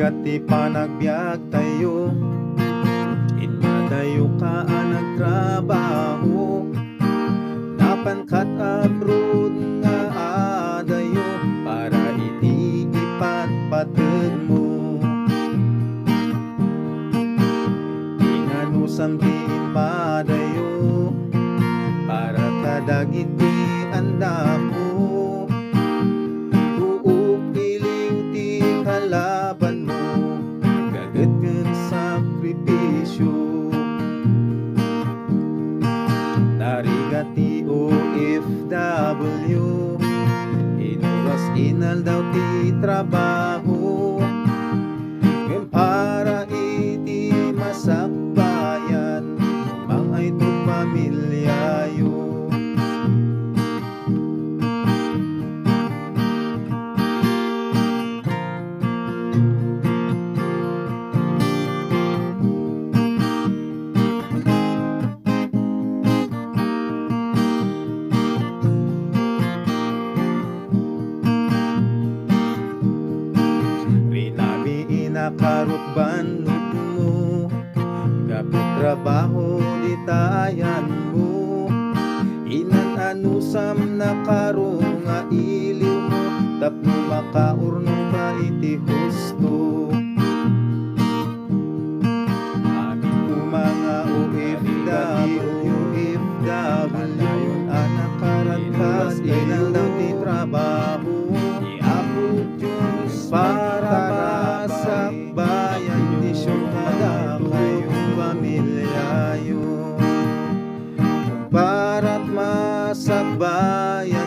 Gati panagbiag tayo, inmadayo ka nagtrabaho, napangkat abroad nga adayo, para iti ipatpatid mo. Inanusam di madayo, para kadagiti anak mo. Kalaban mo, gagat ng sakripisyo. Narigati OFW, inuras inal daw ti trabaho, ngem para iti masakbayan, mangay to pamilyayo. Nakarot banot mo, gapit trabaho di tayan mo, inananusam nakaro nga iliw mo, tapno makaurnong ka iti husto. Amin ko mga OFW, yun anak karantas, inal daw di trabaho, iabot Diyos para bayan di syumada kayong pamilyayo, para't masabaya